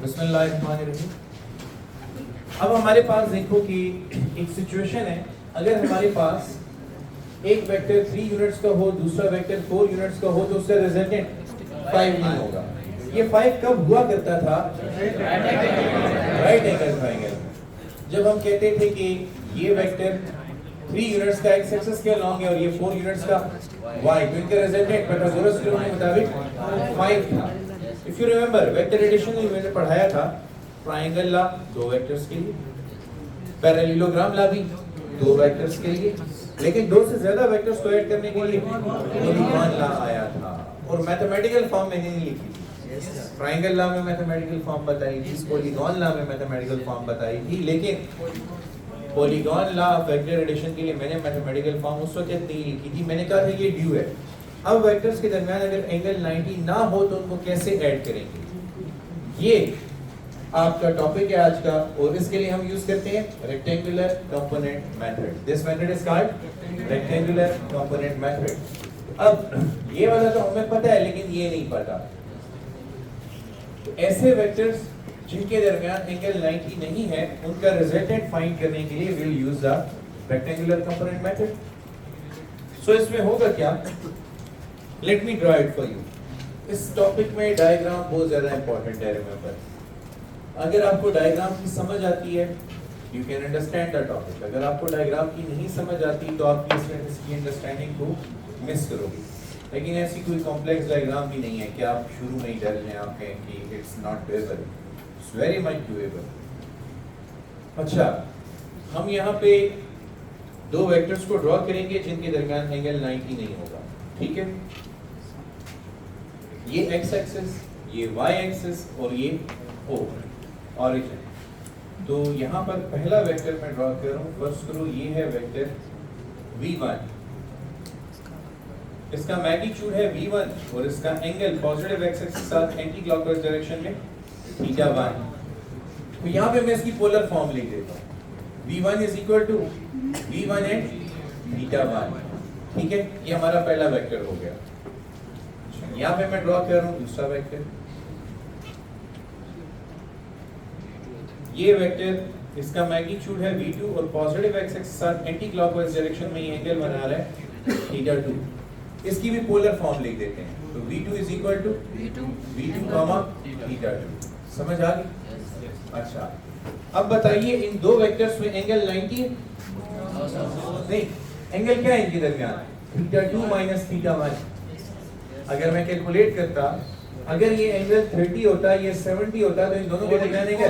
बिस्मिल्लाहिर्रहमानिर्रहीम। अब हमारे पास देखो कि एक सिचुएशन है, अगर हमारे पास एक वेक्टर 3 यूनिट्स का हो, दूसरा वेक्टर 4 यूनिट्स का हो, तो उसका रिजल्टेंट 5 नहीं होगा। ये 5 कब हुआ करता था? Right angle triangle. जब हम कहते थे कि ये वेक्टर 3 यूनिट्स का एक्स एक्सिस के अलॉन्ग है और ये 4 यूनिट्स का वाई, तो इनका रिजल्टेंट पाइथागोरस के मुताबिक 5 था। If you remember, vector addition में मैंने पढ़ाया था ट्रायंगल ला 2 वेक्टर्स के लिए, पैरेललोग्राम ला भी 2 वेक्टर्स के लिए, लेकिन 2 से ज्यादा वेक्टर्स को ऐड करने के लिए पॉलीगॉन ला आया था। और मैथमेटिकल फॉर्म मैंने नहीं लिखी थी, ट्रायंगल ला में मैथमेटिकल फॉर्म बताई थी, पॉलीगॉन ला में मैथमेटिकल फॉर्म बताई थी, लेकिन पॉलीगॉन ला वेक्टर एडिशन के लिए मैंने मैथमेटिकल फॉर्म उस वक्त नहीं लिखी थी। मैंने कहा था ये ड्यू है। अब वेक्टर्स के दरमियान अगर एंगल 90 ना हो तो उनको कैसे ऐड करेंगे, ये आपका टॉपिक है आज का, और इसके लिए हम यूज करते हैं rectangular component method. This method is called rectangular component method. अब ये वाला तो हमें पता है, लेकिन ये नहीं पता। तो ऐसे वेक्टर्स जिनके दरमियान एंगल 90 नहीं है, उनका रिजल्टेंट फाइंड करने के लिए we'll use the rectangular component method. So इसमें होगा क्या? Let me draw it for you. इस टॉपिक में डायग्राम बहुत ज्यादा इंपॉर्टेंट है, रिमेंबर। अगर आपको डायग्राम की समझ आती है, you can understand the topic. अगर आपको डायग्राम की नहीं समझ आती तो आप इसकी अंडरस्टैंडिंग को मिस करोगे। लेकिन ऐसी कोई कॉम्प्लेक्स डायग्राम भी नहीं है कि आप शुरू में ही डर लें, आप कहें कि it's not doable. It's very much doable. अच्छा, हम यहाँ पे 2 वेक्टर्स को ड्रॉ करेंगे जिनके दरमियान एंगल 90 नहीं होगा, ठीक है? ये x एक्सिस, ये y एक्सिस और ये O ऑरिजिन। तो यहाँ पर पहला वेक्टर मैं ड्रॉ कर रहा हूँ। फर्स्ट करो, ये है वेक्टर v1, इसका मैग्नीट्यूड है v1 और इसका एंगल पॉजिटिव एक्सिस के साथ एंटी क्लॉकवाइज डायरेक्शन में θ1। तो यहाँ पे मैं इसकी पोलर फॉर्म लिख देता हूँ, v1 is equal to v1 and θ1, ठीक है? ये हमारा पहला वेक्टर हो गया। यहाँ पे मैं ड्रॉ कर रहा हूँ दूसरा वेक्टर। ये वेक्टर, इसका मैग्नीट्यूड है v2 और पॉजिटिव एक्सिस के साथ एंटी क्लॉकवाइज डायरेक्शन में ये एंगल बना रहा है θ2। इसकी भी पोलर फॉर्म लिख देते हैं। तो v2 is equal to v2 comma θ2। समझ आ गई? अच्छा, अब बताइए इन 2 वेक्टर्स में एंगल 90 है? नहीं, एंगल क्या है इनके दरमियान? θ2 माइनस θ1। अगर मैं कैलकुलेट करता, अगर ये एंगल 30 होता, ये 70 होता, तो इन दोनों के दरमियान एंगल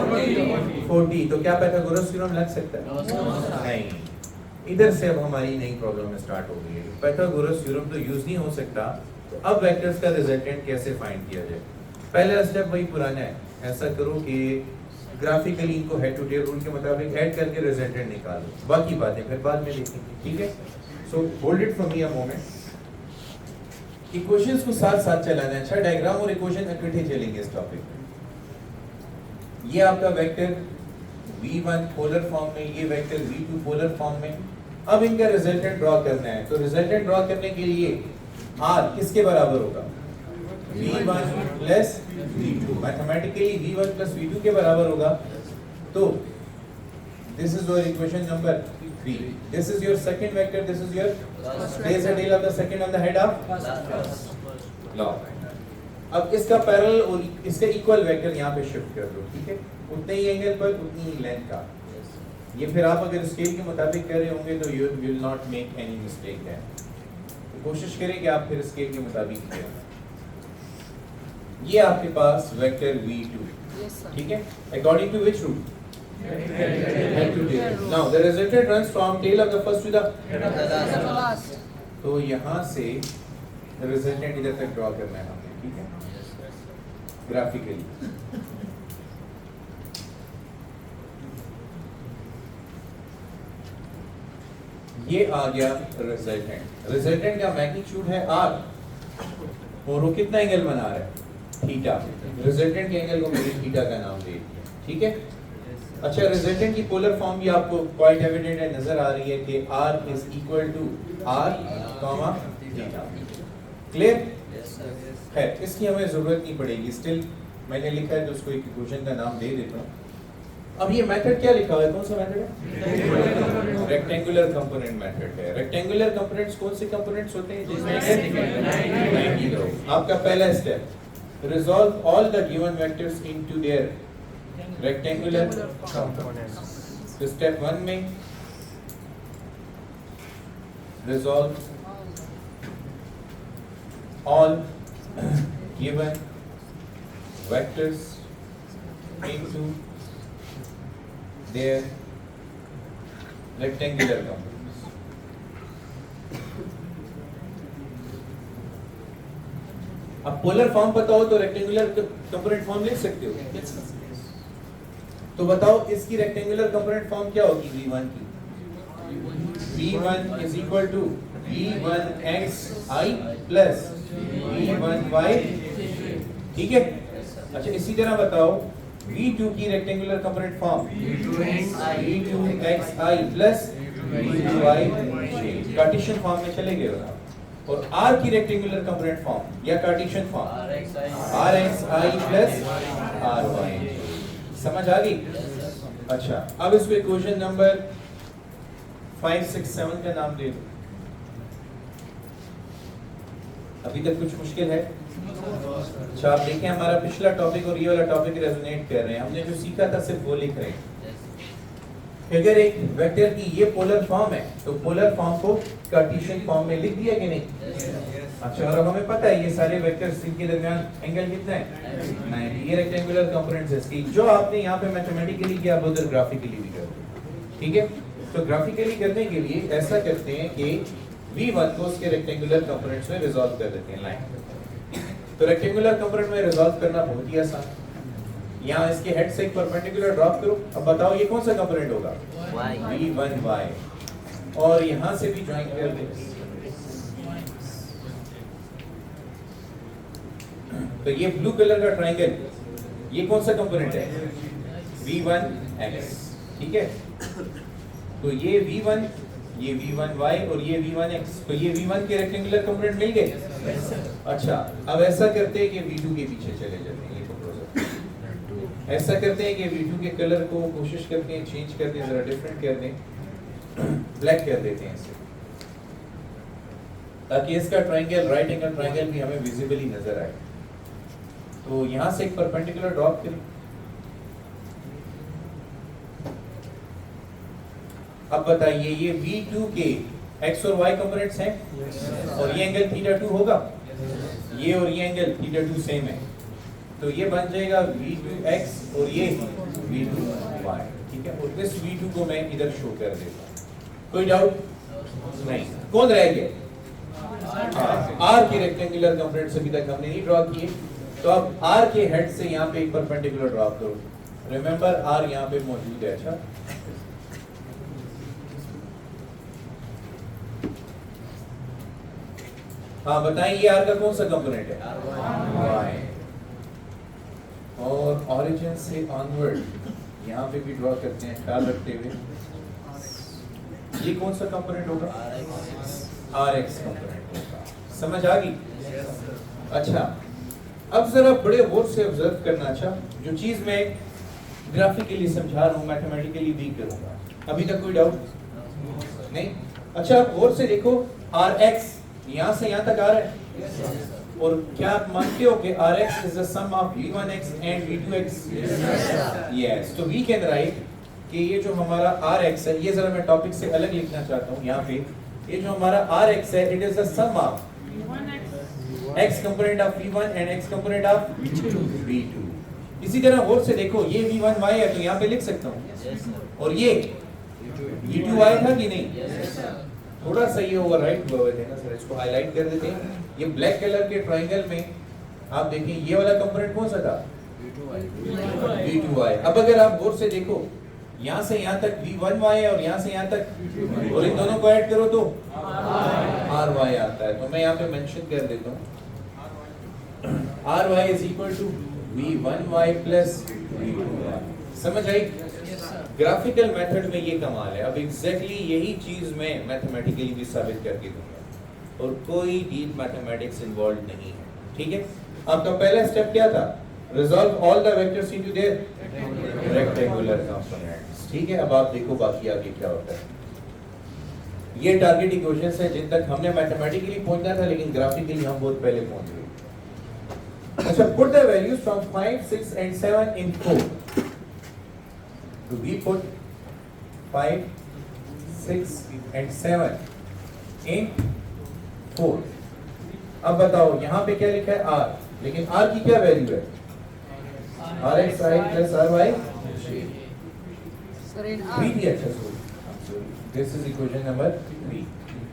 40। तो क्या पाइथागोरस थ्योरम लग सकता है? नहीं। इधर से अब हमारी नई प्रॉब्लम स्टार्ट हो गई है। पाइथागोरस थ्योरम तो यूज नहीं हो सकता, तो अब वेक्टर्स का रिजल्टेंट कैसे फाइंड किया जाए? पहला स्टेप वही पुराना है, ऐसा करो कि ग्राफिकली इनको हेड टू टेल रूल के मुताबिक ऐड करके रिजल्टेंट निकालो। बाकी बातें फिर बाद में देखेंगे, ठीक है? So hold it for me a moment. Equations को साथ साथ चलाना है। अच्छा, डायग्राम और इक्वेशन इकट्ठे चलेंगे इस टॉपिक में। ये आपका वेक्टर v1 पोलर फॉर्म में, ये वेक्टर v2 पोलर फॉर्म में। अब इनका रिजल्टेंट ड्रॉ करना है। तो रिजल्टेंट ड्रॉ करने के लिए r किसके बराबर होगा? v1 plus v2। Mathematically v1 plus v2 के बराबर होगा। तो this is your equation number 3। This is your second vector, this is your place the tail of the second on the head of law. अब इसका parallel और इसका equal vector यहाँ पे शिफ्ट कर दो, ठीक है? उतने ही एंगल पर उतनी ही लेंथ का। ये फिर आप अगर स्केल के मुताबिक कर रहे होंगे तो you will not make any mistake है। तो कोशिश करें कि आप फिर स्केल के मुताबिक करें। ये आपके पास वेक्टर v2, ठीक है? According to which rule? Head to tail. Now the resultant runs from tail of the first to the last. तो यहाँ से रिजल्टेंट इधर तक ड्रॉ करना है हमें, ठीक है? ग्राफिकली ये आ गया रिजल्टेंट। रिजल्टेंट का मैग्नीट्यूड है r और वो कितना एंगल बना रहा है? थीटा। रिजल्टेंट के एंगल को मैंने थीटा का नाम दे दिया, ठीक है? अच्छा, रिजल्टेंट की पोलर फॉर्म भी आपको क्वाइट एविडेंट है, नजर आ रही है कि r is equal to r comma theta. Clear? है, इसकी हमें जरूरत नहीं पड़ेगी। स्टिल मैंने लिखा है तो उसको एक इक्वेशन का नाम दे देता हूँ। अब ये मेथड क्या लिखा हुआ है, कौन सा मेथड है? रेक्टेंगुलर कंपोनेंट मेथड है। रेक्टेंगुलर कंपोनेंट्स कौन से कंपोनेंट्स होते हैं जिसमें 90 रो। आपका पहला step, resolve all the given vectors into their rectangular components. तो स्टेप 1 में resolve all given vectors into their rectangular components. अब पोलर फॉर्म पता हो तो रेक्टेंगुलर कंपोनेंट फॉर्म लिख सकते हो। तो बताओ इसकी रेक्टेंगुलर कंपोनेंट फॉर्म क्या होगी V1 की? V1 is equal to V1xi plus V1y, ठीक है। अच्छा इसी तरह बताओ V2 की rectangular component form V2xi plus V2y, Cartesian form में चले गए हो आप। और R की रेक्टेंगुलर कंपोनेंट फॉर्म या Cartesian form Rxi plus Ry। समझ आ गई? अच्छा अब इसको इक्वेशन नंबर 5, 6, 7 का नाम दे दो। अभी तक कुछ मुश्किल है? अच्छा आप देखें हमारा पिछला टॉपिक और ये वाला टॉपिक रेजोनेट कर रहे हैं। हमने जो सीखा था सिर्फ वो लिख रहे हैं। अगर एक वेक्टर की ये पोलर फॉर्म है तो पोलर फॉर्म को कार्टेशियन फॉर्म में लिख दिया कि नहीं? अच्छा और अब हमें पता है ये सारे वेक्टर्स इनके दरमियान एंगल कितना है? 90। ये रेक्टेंगुलर कंपोनेंट्स है इसकी। जो आपने यहाँ पे मैथमेटिकली किया आप उधर ग्राफिकली भी करो, ठीक है। तो ग्राफिकली करने के लिए ऐसा करते हैं कि V1 को उसके रेक्टेंगुलर कंपोनेंट्स में रिजॉल्व कर देते हैं लाइन। तो रेक्टेंगुलर कंपोनेंट में रिजॉल्व करना बहुत ही आसान। यहाँ इसके हेड से एक परपेंडिकुलर ड्रॉप करो। अब बताओ ये कौन सा कंपोनेंट होगा? V1y। और यहाँ से भी ज्वाइन कर दे। तो ये ब्लू कलर का ट्रायंगल ये कौन सा कंपोनेंट है? V1x, ठीक है। तो ये V1, ये V1y और ये V1x। तो ये V1 के रेक्टेंगुलर कंपोनेंट मिल गए। अच्छा अब ऐसा करते हैं कि V2 के पीछे चले जाते हैं। ये प्रोपोजल ऐसा करते हैं कि V2 के कलर को कोशिश करते हैं चेंज कर दें, जरा डिफरेंट कर दें, ब्लैक कर देते हैं इसे, ताकि इसका ट्रायंगल राइट एंगल ट्रायंगल भी हमें विजिबली नजर आए। तो यहां से एक परपेंडिकुलर ड्रॉप करें। अब बताइए ये V2 के x और y कंपोनेंट्स हैं और ये एंगल θ2 होगा। ये और ये एंगल θ2 सेम है। तो ये बन जाएगा V2x और ये V2y, ठीक है। और इस V2 को मैं इधर शो कर देता हूं। कोई डाउट नहीं? कौन रह गया? R के रेक्टेंगुलर कंपोनेंट्स अभी तक हमने नहीं ड्रॉ किए। तो अब R के हेड से यहाँ पे एक परपेंडिकुलर ड्रॉ करो। रिमेंबर R यहाँ पे मौजूद है। अच्छा हाँ बताएं ये R का कौन सा कंपोनेंट है? Y। और ओरिजिन से ऑनवर्ड यहाँ पे भी ड्रॉ करते हैं ख्याल रखते हुए। ये कौन सा कंपोनेंट होगा? Rx कंपोनेंट होगा। समझ आ गई? अच्छा अब जरा बड़े गौर से ऑब्जर्व करना। अच्छा जो चीज मैं ग्राफिकली समझा रहा हूँ मैथमेटिकली भी करूंगा। अभी तक कोई डाउट नहीं? अच्छा आप गौर से देखो Rx यहाँ से यहाँ तक आ रहा है। और क्या आप मानते हो कि Rx is the sum of V1x and V2x? Yes। तो we can write कि ये जो हमारा Rx है, ये जरा मैं टॉपिक से अलग लिखना चाहता हूँ। यहाँ पे ये जो हमारा Rx है, it is the sum of x component of V1 and x component of V2। इसी तरह गौर से देखो ये V1y है तो यहाँ पे लिख सकता हूँ। और ये V2y था कि नहीं? थोड़ा सा ये ओवर राइट हुआ है ना सर, इसको हाईलाइट कर देते हैं। ये ब्लैक कलर के ट्रायंगल में आप देखिए ये वाला कंपोनेंट कौन सा था? V2y। अब अगर आप गौर से देखो यहाँ से यहाँ तक V1y है और यहाँ से यहाँ तक, और इन दोनों को ऐड करो तो Ry आता है। तो मैं यहाँ पे मेंशन कर देता हूँ Ry is equal to V1y plus V2y। समझ आई? ग्राफिकल मेथड में ये कमाल है। अब एग्जैक्टली यही चीज मैं मैथमेटिकली भी साबित करके दूंगा और कोई डीप मैथमेटिक्स इन्वॉल्व नहीं है, ठीक है। आपका पहला स्टेप क्या था? Resolve all the vectors into their rectangular components. ठीक है, अब आप देखो बाकी आगे क्या होता है. ये टारगेट इक्वेशंस है जिन तक हमने मैथमेटिकली पहुंचना था, लेकिन ग्राफिकली हम बहुत पहले पहुंच गए. अच्छा, put the values from 5, 6 and 7 in 4. So we put 5, 6 and 7 in 4. अब बताओ यहाँ पे क्या लिखा है R, लेकिन R की क्या वैल्यू है? RXI plus RY 3 थी. अच्छा, sorry, this is equation number 3.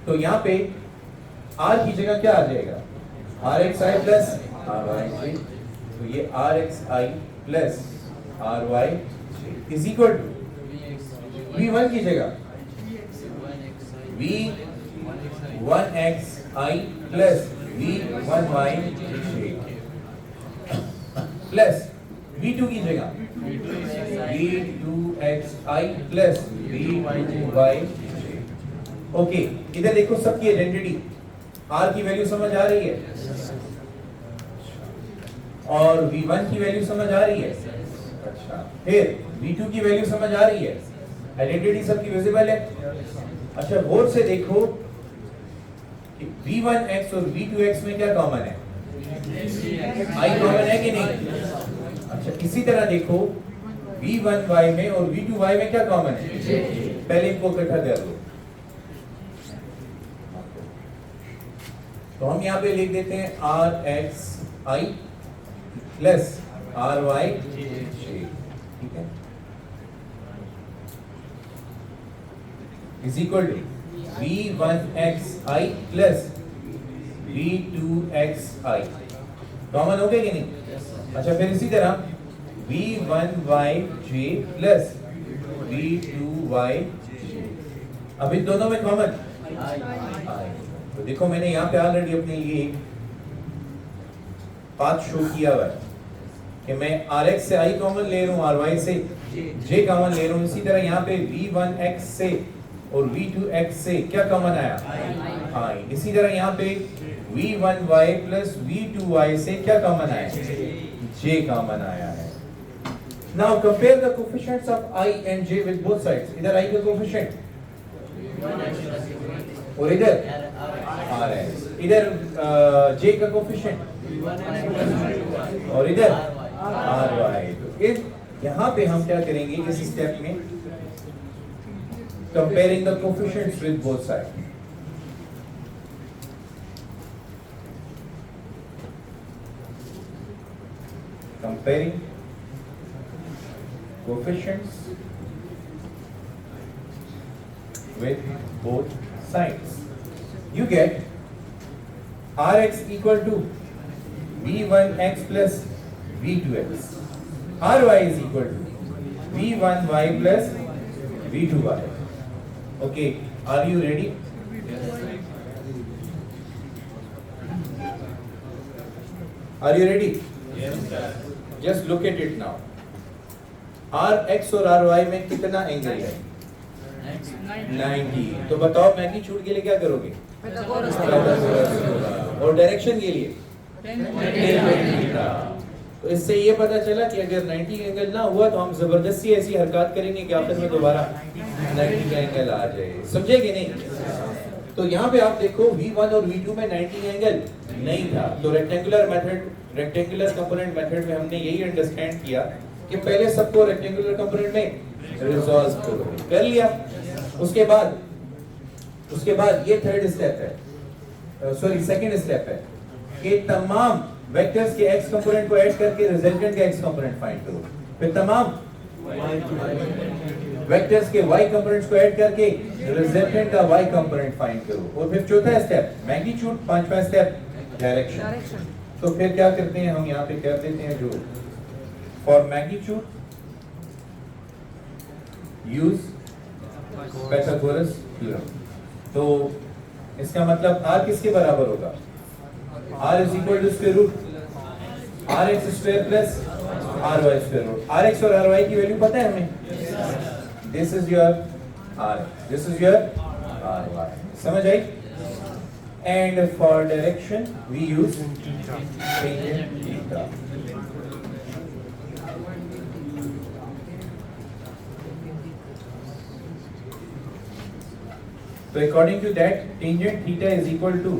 तो यहाँ पे R की जगह क्या आ जाएगा? RXI plus RY. तो ये RXI plus RY is equal to V1 की जगह V1XI plus V1Y plus V2 की जगह V2XI plus V2Y. ओके, इधर देखो सबकी आइडेंटिटी. R की वैल्यू समझ आ रही है और V1 की वैल्यू समझ आ रही है. अच्छा, फिर V2 की वैल्यू समझ आ रही है. आइडेंटिटी सबकी विजिबल है. अच्छा, गौर से देखो कि V1X और V2X में क्या कॉमन है? I कॉमन है कि नहीं? अच्छा, इसी तरह देखो V1Y में और V2Y में क्या कॉमन है? पहले इनको इकट्ठा कर लो. तो हम यहाँ पे लिख देते हैं RXI प्लस RY. ठीक है, is equal to V1XI plus V2XI. Common हो गया कि नहीं? अच्छा, फिर इसी तरह V1YJ प्लस V2YJ. अब इन दोनों में कॉमन I. तो देखो मैंने यहाँ पे ऑलरेडी अपने लिए पाथ शो किया हुआ है कि मैं RX से I कॉमन ले रहा हूँ, RY से J कॉमन ले रहा हूँ. इसी तरह यहाँ पे V1X से और V2X से क्या कॉमन आया? I. इसी तरह यहाँ पे V1Y प्लस V2Y से क्या कॉमन आया? J कॉमन आया है. Now compare the coefficients of I and J with both sides. इधर I का कोफिशिएंट और इधर RX. इधर J का कोफिशिएंट और इधर RY. तो इस यहाँ पे हम क्या करेंगे इस स्टेप में? Comparing the coefficients with both sides. Comparing coefficients with both sides. You get Rx equal to V1x plus V2x. Ry is equal to V1y plus V2y. Okay, are you ready? Are you ready? Yes, sir. Just look at it now. Rx और Ry में कितना angle है? 90. तो बताओ magnitude के लिए क्या करोगे? और डायरेक्शन के लिए? तो इससे ये पता चला कि अगर 90 एंगल ना हुआ तो हम जबरदस्ती ऐसी हरकत करेंगे कि आखिर में दोबारा 90 का एंगल आ जाए. समझे कि नहीं? तो यहाँ पे आप देखो V1 और V2 में 90 एंगल नहीं था. तो रेक्टेंगुलर कंपोनेंट मेथड में हमने यही अंडरस्टैंड किया कि पहले सबको रेक्टेंगुलर कंपोनेंट में रिजॉल्व करो. कर लिया. उसके बाद ये थर्ड स्टेप है, सॉरी सेकंड स्टेप है कि तमाम वेक्टर्स के x कंपोनेंट को ऐड करके रिजल्टेंट का x कंपोनेंट फाइंड करो. फिर तमाम वेक्टर्स के y कंपोनेंट्स को ऐड करके रिजल्टेंट का y कंपोनेंट फाइंड करो. और फिर चौथा स्टेप मैग्नीट्यूड, पांचवा स्टेप डायरेक्शन. तो फिर क्या करते हैं हम यहाँ पे कर देते हैं जो for magnitude use Pythagoras theorem. तो इसका मतलब r किसके बराबर होगा? r is equal to square root rx square plus ry square root. rx और ry की वैल्यू पता है हमें? This is your rx, this is your ry. समझ आई? And for direction we use tangent theta. तो according to that tangent theta is equal to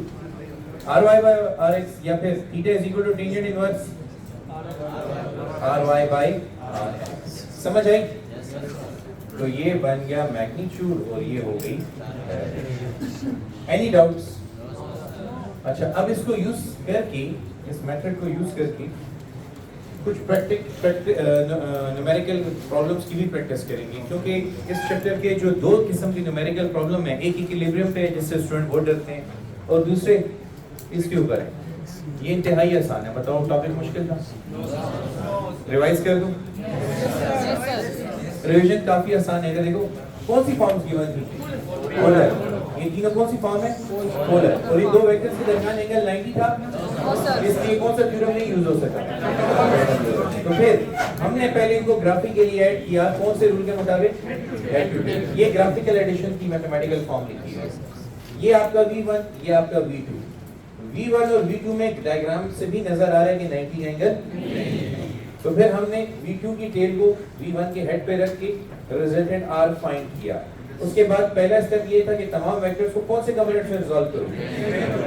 ry by rx या फिर theta is equal to tangent inverse ry by rx। समझ आई? तो ये बन गया मैग्नीट्यूड और ये हो गई। Any doubts? अच्छा, अब इसको यूज करके, इस मेथड को यूज करके कुछ न्यूमेरिकल प्रॉब्लम्स की भी प्रैक्टिस करेंगे, क्योंकि इस चैप्टर के जो दो किस्म की न्यूमेरिकल प्रॉब्लम है, एक इक्विलिब्रियम पे है जिससे स्टूडेंट बहुत डरते हैं, और दूसरे इसके ऊपर है। ये इंतहाई आसान है। बताओ टॉपिक मुश्किल था? रिवाइज कर दूं? रिवीजन काफी आसान है। देखो कौन सी फॉर्म्स गिवन थी? पोलर। ये तीनों कौन सी फॉर्म है? पोलर। और इन दो वेक्टर्स के दरमियान एंगल 90 था, इसलिए कौन सा थ्योरम नहीं यूज हो सका? तो फिर हमने पहले इनको ग्राफिकली ऐड किया, कौन से रूल के मुताबिक? ये ग्राफिकल एडिशन की मैथमेटिकल फॉर्म लिखी है। ये आपका V1, ये आपका V2। V1 और V2 में डायग्राम से भी नजर आ रहा है कि 90 एंगल। तो फिर हमने V2 की टेल को V1 के हेड पे रख के रिजल्टेंट R फाइंड किया। उसके बाद पहला स्टेप ये था कि तमाम वेक्टर्स को कौन से कंपोनेंट्स में रिजॉल्व करूं?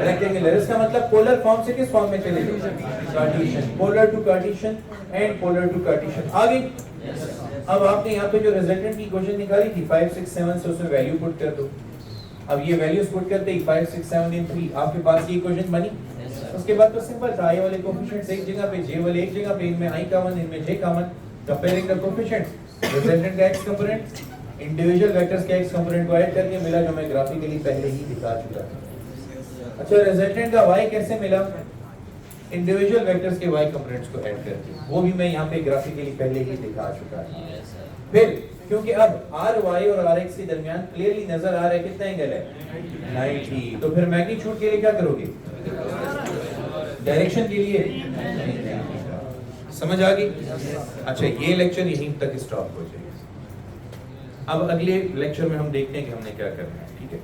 रेक्टेंगुलर। इसका मतलब पोलर फॉर्म से किस फॉर्म में चले जाओ? Cartesian. Polar to Cartesian and polar to Cartesian. आगे अब आपने यहाँ पे जो रिजल्टेंट की इक्वेशन निकाली थी 5 6 7 से उसमें वैल्यू पुट कर दो। अब ये वैल्यूज पुट करते ही 5 6 7 इन 3 आपके पास ये इक्वेशन बनी। उसके बाद तो सिंपल था, i वाले कोएफिशिएंट्स एक जगह पे, j वाले एक जगह पे, इनमें i कॉमन, इनमें j common, comparing the coefficients, resultant का x कंपोनेंट, इंडिविजुअल वेक्टर्स के x कंपोनेंट को ऐड करके मिला, जो मैं ग्राफिकली पहले ही दिखा चुका था। अच्छा, रिजल्टेंट का y कैसे मिला? इंडिविजुअल वेक्टर्स के y कंपोनेंट्स को ऐड करके, वो भी मैं यहाँ पे ग्राफिकली पहले ही दिखा चुका था। फिर क्योंकि अब ry और rx के दरमियान क्लियरली नजर आ रहा है कितना एंगल है? 90। तो फिर मैग्नीट्यूड के लिए क्या करोगे? डायरेक्शन के लिए। समझ आ गई? अच्छा, ये लेक्चर यहीं तक स्टॉप हो जाएगा। अब अगले लेक्चर में हम देखते हैं कि हमने क्या करना है। ठीक है?